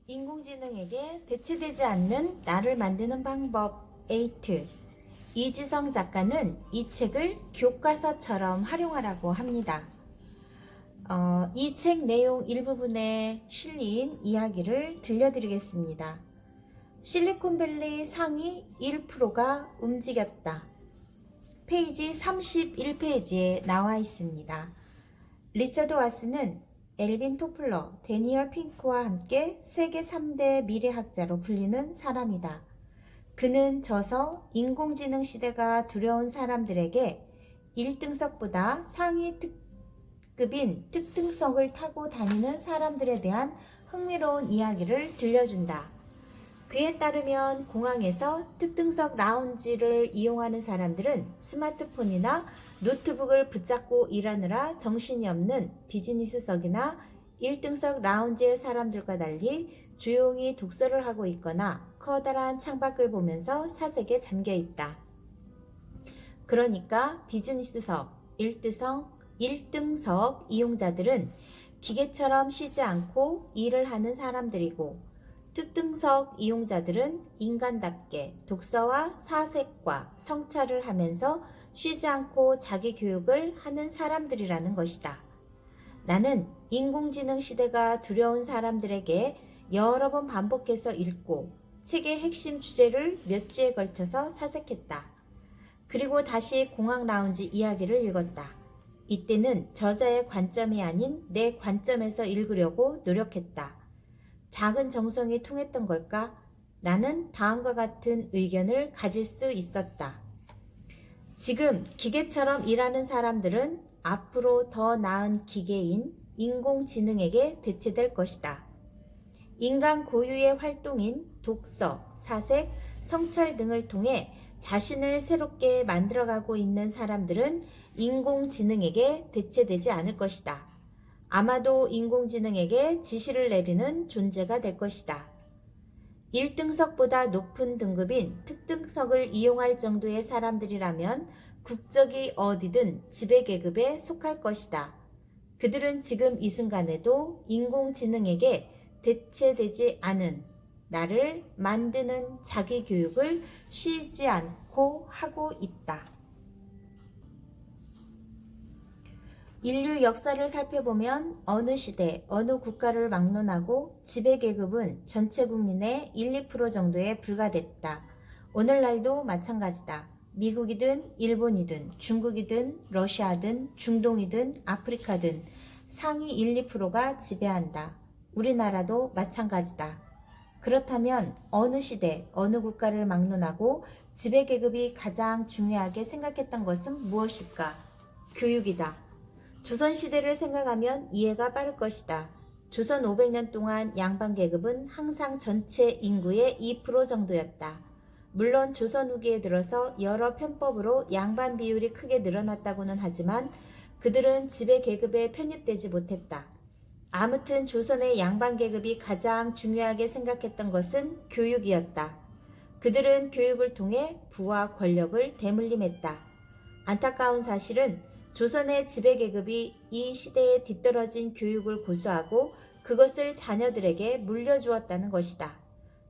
인공지능에게 대체되지 않는 나를 만드는 방법 8. 이지성 작가는 이 책을 교과서처럼 활용하라고 합니다. 이 책 내용 일부분에 실린 이야기를 들려드리겠습니다. 실리콘밸리 상위 1%가 움직였다. 페이지 31페이지에 나와 있습니다. 리처드 와스는 엘빈 토플러, 데니얼 핑크와 함께 세계 3대 미래학자로 불리는 사람이다. 그는 저서 인공지능 시대가 두려운 사람들에게 1등석보다 상위 특급인 특등석을 타고 다니는 사람들에 대한 흥미로운 이야기를 들려준다. 그에 따르면 공항에서 특등석 라운지를 이용하는 사람들은 스마트폰이나 노트북을 붙잡고 일하느라 정신이 없는 비즈니스석이나 1등석 라운지의 사람들과 달리 조용히 독서를 하고 있거나 커다란 창밖을 보면서 사색에 잠겨 있다. 그러니까 비즈니스석, 1등석 이용자들은 기계처럼 쉬지 않고 일을 하는 사람들이고 특등석 이용자들은 인간답게 독서와 사색과 성찰을 하면서 쉬지 않고 자기 교육을 하는 사람들이라는 것이다. 나는 인공지능 시대가 두려운 사람들에게 여러 번 반복해서 읽고 책의 핵심 주제를 몇 주에 걸쳐서 사색했다. 그리고 다시 공항 라운지 이야기를 읽었다. 이때는 저자의 관점이 아닌 내 관점에서 읽으려고 노력했다. 작은 정성이 통했던 걸까? 나는 다음과 같은 의견을 가질 수 있었다. 지금 기계처럼 일하는 사람들은 앞으로 더 나은 기계인 인공지능에게 대체될 것이다. 인간 고유의 활동인 독서, 사색, 성찰 등을 통해 자신을 새롭게 만들어가고 있는 사람들은 인공지능에게 대체되지 않을 것이다. 아마도 인공지능에게 지시를 내리는 존재가 될 것이다. 1등석보다 높은 등급인 특등석을 이용할 정도의 사람들이라면 국적이 어디든 지배계급에 속할 것이다. 그들은 지금 이 순간에도 인공지능에게 대체되지 않은 나를 만드는 자기 교육을 쉬지 않고 하고 있다. 인류 역사를 살펴보면 어느 시대, 어느 국가를 막론하고 지배계급은 전체 국민의 1, 2% 정도에 불과됐다. 오늘날도 마찬가지다. 미국이든 일본이든 중국이든 러시아든 중동이든 아프리카든 상위 1, 2%가 지배한다. 우리나라도 마찬가지다. 그렇다면 어느 시대, 어느 국가를 막론하고 지배계급이 가장 중요하게 생각했던 것은 무엇일까? 교육이다. 조선시대를 생각하면 이해가 빠를 것이다. 조선 500년 동안 양반계급은 항상 전체 인구의 2% 정도였다. 물론 조선 후기에 들어서 여러 편법으로 양반 비율이 크게 늘어났다고는 하지만 그들은 지배계급에 편입되지 못했다. 아무튼 조선의 양반계급이 가장 중요하게 생각했던 것은 교육이었다. 그들은 교육을 통해 부와 권력을 대물림했다. 안타까운 사실은 조선의 지배계급이 이 시대에 뒤떨어진 교육을 고수하고 그것을 자녀들에게 물려주었다는 것이다.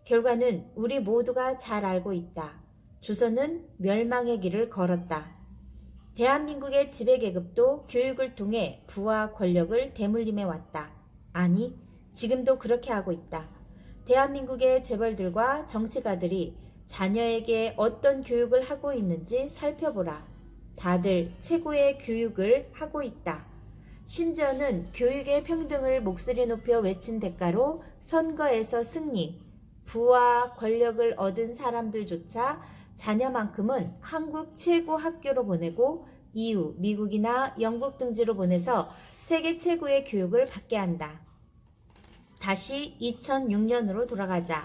결과는 우리 모두가 잘 알고 있다. 조선은 멸망의 길을 걸었다. 대한민국의 지배계급도 교육을 통해 부와 권력을 대물림해 왔다. 아니, 지금도 그렇게 하고 있다. 대한민국의 재벌들과 정치가들이 자녀에게 어떤 교육을 하고 있는지 살펴보라. 다들 최고의 교육을 하고 있다. 심지어는 교육의 평등을 목소리 높여 외친 대가로 선거에서 승리, 부와 권력을 얻은 사람들조차 자녀만큼은 한국 최고 학교로 보내고 이후 미국이나 영국 등지로 보내서 세계 최고의 교육을 받게 한다. 다시 2006년으로 돌아가자.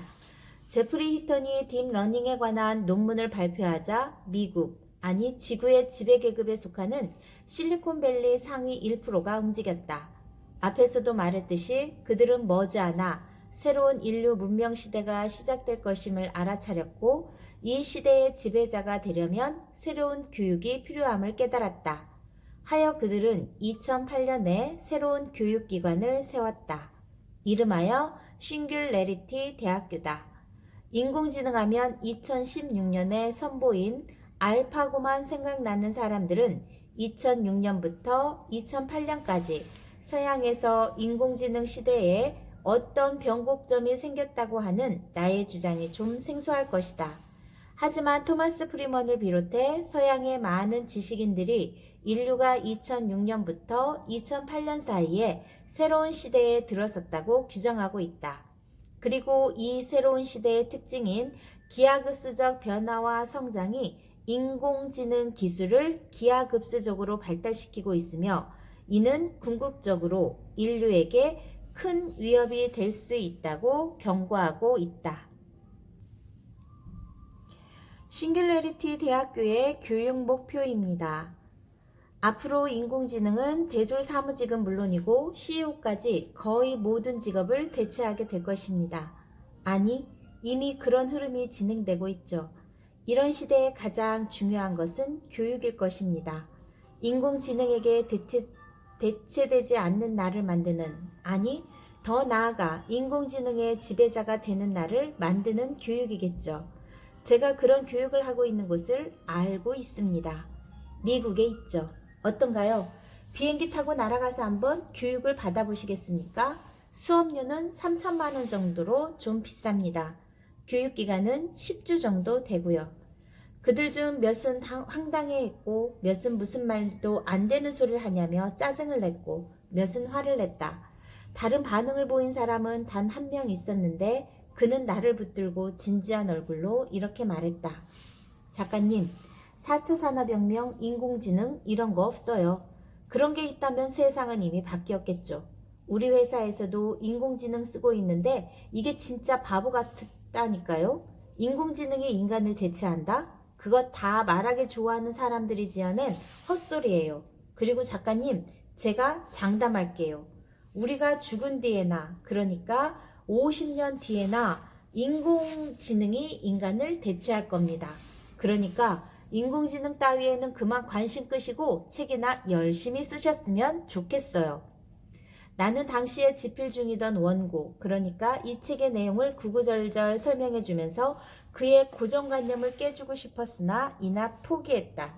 제프리 히턴이 딥러닝에 관한 논문을 발표하자 미국, 아니 지구의 지배계급에 속하는 실리콘밸리 상위 1%가 움직였다. 앞에서도 말했듯이 그들은 머지않아 새로운 인류 문명 시대가 시작될 것임을 알아차렸고 이 시대의 지배자가 되려면 새로운 교육이 필요함을 깨달았다. 하여 그들은 2008년에 새로운 교육기관을 세웠다. 이름하여 싱귤레리티 대학교다. 인공지능하면 2016년에 선보인 알파고만 생각나는 사람들은 2006년부터 2008년까지 서양에서 인공지능 시대에 어떤 변곡점이 생겼다고 하는 나의 주장이 좀 생소할 것이다. 하지만 토마스 프리먼을 비롯해 서양의 많은 지식인들이 인류가 2006년부터 2008년 사이에 새로운 시대에 들어섰다고 규정하고 있다. 그리고 이 새로운 시대의 특징인 기하급수적 변화와 성장이 인공지능 기술을 기하급수적으로 발달시키고 있으며 이는 궁극적으로 인류에게 큰 위협이 될 수 있다고 경고하고 있다. 싱귤레리티 대학교의 교육 목표입니다. 앞으로 인공지능은 대졸 사무직은 물론이고 CEO까지 거의 모든 직업을 대체하게 될 것입니다. 아니, 이미 그런 흐름이 진행되고 있죠. 이런 시대에 가장 중요한 것은 교육일 것입니다. 인공지능에게 대체되지 않는 나를 만드는, 아니, 더 나아가 인공지능의 지배자가 되는 나를 만드는 교육이겠죠. 제가 그런 교육을 하고 있는 곳을 알고 있습니다. 미국에 있죠. 어떤가요? 비행기 타고 날아가서 한번 교육을 받아보시겠습니까? 수업료는 3천만 원 정도로 좀 비쌉니다. 교육기간은 10주 정도 되고요. 그들 중 몇은 황당해했고 몇은 무슨 말도 안 되는 소리를 하냐며 짜증을 냈고 몇은 화를 냈다. 다른 반응을 보인 사람은 단 한 명 있었는데 그는 나를 붙들고 진지한 얼굴로 이렇게 말했다. 작가님, 4차 산업혁명, 인공지능 이런 거 없어요. 그런 게 있다면 세상은 이미 바뀌었겠죠. 우리 회사에서도 인공지능 쓰고 있는데 이게 진짜 바보 같다니까요. 인공지능이 인간을 대체한다? 그거 다 말하기 좋아하는 사람들이 지어낸 헛소리예요. 그리고 작가님, 제가 장담할게요. 우리가 죽은 뒤에나, 그러니까 50년 뒤에나 인공지능이 인간을 대체할 겁니다. 그러니까 인공지능 따위에는 그만 관심 끄시고 책이나 열심히 쓰셨으면 좋겠어요. 나는 당시에 집필 중이던 원고, 그러니까 이 책의 내용을 구구절절 설명해주면서 그의 고정관념을 깨주고 싶었으나 이나 포기했다.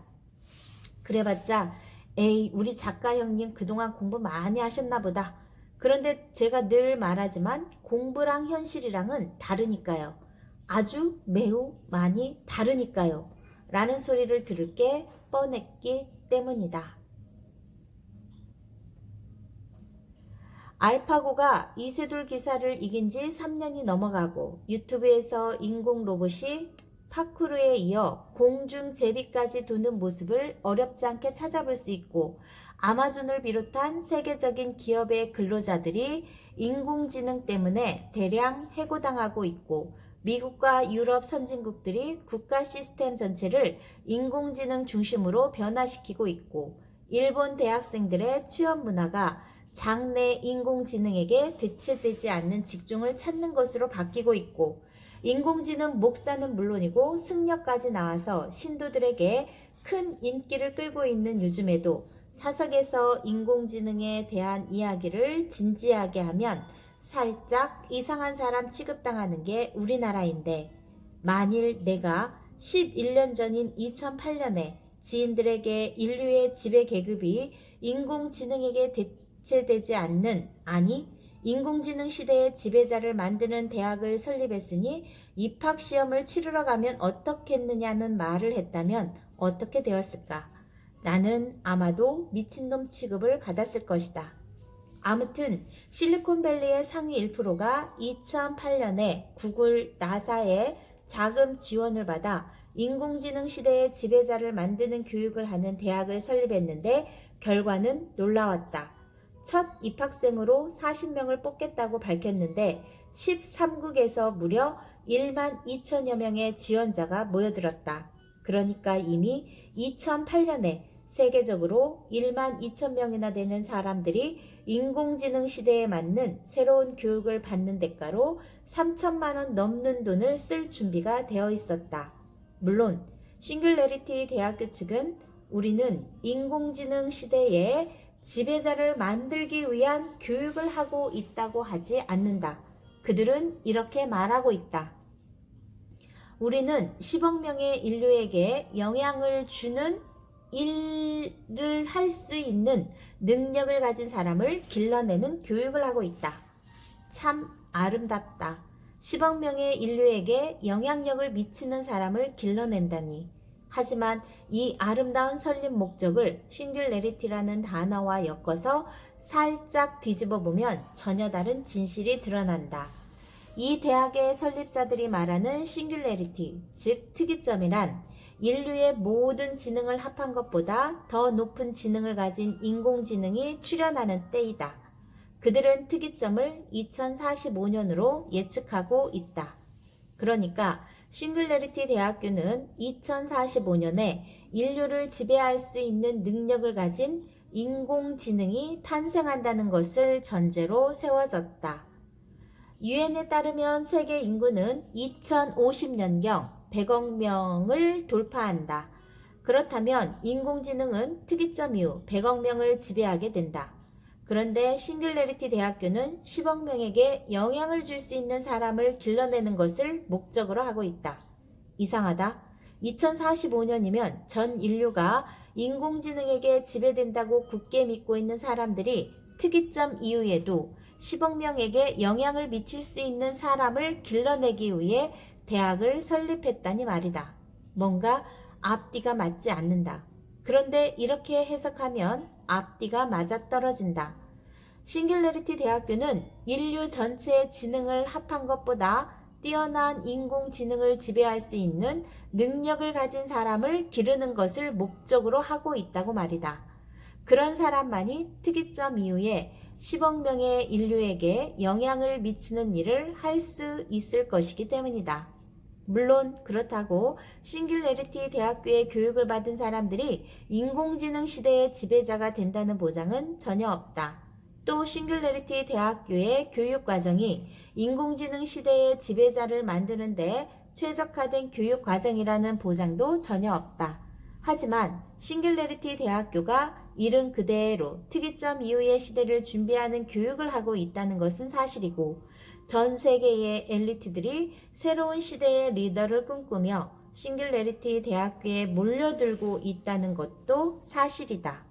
그래봤자 에이, 우리 작가 형님 그동안 공부 많이 하셨나 보다. 그런데 제가 늘 말하지만 공부랑 현실이랑은 다르니까요. 아주 매우 많이 다르니까요. 라는 소리를 들을 게 뻔했기 때문이다. 알파고가 이세돌 기사를 이긴 지 3년이 넘어가고 유튜브에서 인공 로봇이 파쿠르에 이어 공중 제비까지 도는 모습을 어렵지 않게 찾아볼 수 있고 아마존을 비롯한 세계적인 기업의 근로자들이 인공지능 때문에 대량 해고당하고 있고 미국과 유럽 선진국들이 국가 시스템 전체를 인공지능 중심으로 변화시키고 있고 일본 대학생들의 취업 문화가 장래 인공지능에게 대체되지 않는 직종을 찾는 것으로 바뀌고 있고 인공지능 목사는 물론이고 승려까지 나와서 신도들에게 큰 인기를 끌고 있는 요즘에도 사석에서 인공지능에 대한 이야기를 진지하게 하면 살짝 이상한 사람 취급당하는 게 우리나라인데 만일 내가 11년 전인 2008년에 지인들에게 인류의 지배 계급이 인공지능에게 대체되지 않는, 아니 인공지능 시대의 지배자를 만드는 대학을 설립했으니 입학시험을 치르러 가면 어떻겠느냐는 말을 했다면 어떻게 되었을까? 나는 아마도 미친놈 취급을 받았을 것이다. 아무튼 실리콘밸리의 상위 1%가 2008년에 구글, 나사의 자금 지원을 받아 인공지능 시대의 지배자를 만드는 교육을 하는 대학을 설립했는데 결과는 놀라웠다. 첫 입학생으로 40명을 뽑겠다고 밝혔는데 13국에서 무려 1만 2천여 명의 지원자가 모여들었다. 그러니까 이미 2008년에 세계적으로 1만 2천 명이나 되는 사람들이 인공지능 시대에 맞는 새로운 교육을 받는 대가로 3천만 원 넘는 돈을 쓸 준비가 되어 있었다. 물론 싱귤레리티 대학교 측은 우리는 인공지능 시대에 지배자를 만들기 위한 교육을 하고 있다고 하지 않는다. 그들은 이렇게 말하고 있다. 우리는 10억 명의 인류에게 영향을 주는 일을 할 수 있는 능력을 가진 사람을 길러내는 교육을 하고 있다. 참 아름답다. 10억 명의 인류에게 영향력을 미치는 사람을 길러낸다니. 하지만 이 아름다운 설립 목적을 싱귤레리티라는 단어와 엮어서 살짝 뒤집어 보면 전혀 다른 진실이 드러난다. 이 대학의 설립자들이 말하는 싱귤레리티, 즉 특이점이란 인류의 모든 지능을 합한 것보다 더 높은 지능을 가진 인공지능이 출현하는 때이다. 그들은 특이점을 2045년으로 예측하고 있다. 그러니까 싱귤레리티 대학교는 2045년에 인류를 지배할 수 있는 능력을 가진 인공지능이 탄생한다는 것을 전제로 세워졌다. 유엔에 따르면 세계 인구는 2050년경 100억 명을 돌파한다. 그렇다면 인공지능은 특이점 이후 100억 명을 지배하게 된다. 그런데 싱귤레리티 대학교는 10억 명에게 영향을 줄 수 있는 사람을 길러내는 것을 목적으로 하고 있다. 이상하다. 2045년이면 전 인류가 인공지능에게 지배된다고 굳게 믿고 있는 사람들이 특이점 이후에도 10억 명에게 영향을 미칠 수 있는 사람을 길러내기 위해 대학을 설립했다니 말이다. 뭔가 앞뒤가 맞지 않는다. 그런데 이렇게 해석하면 앞뒤가 맞아떨어진다. 싱귤레리티 대학교는 인류 전체의 지능을 합한 것보다 뛰어난 인공지능을 지배할 수 있는 능력을 가진 사람을 기르는 것을 목적으로 하고 있다고 말이다. 그런 사람만이 특이점 이후에 10억 명의 인류에게 영향을 미치는 일을 할 수 있을 것이기 때문이다. 물론 그렇다고 싱귤레리티 대학교의 교육을 받은 사람들이 인공지능 시대의 지배자가 된다는 보장은 전혀 없다. 또 싱귤레리티 대학교의 교육 과정이 인공지능 시대의 지배자를 만드는 데 최적화된 교육 과정이라는 보장도 전혀 없다. 하지만 싱귤레리티 대학교가 이른 그대로 특이점 이후의 시대를 준비하는 교육을 하고 있다는 것은 사실이고, 전 세계의 엘리트들이 새로운 시대의 리더를 꿈꾸며 싱귤레리티 대학교에 몰려들고 있다는 것도 사실이다.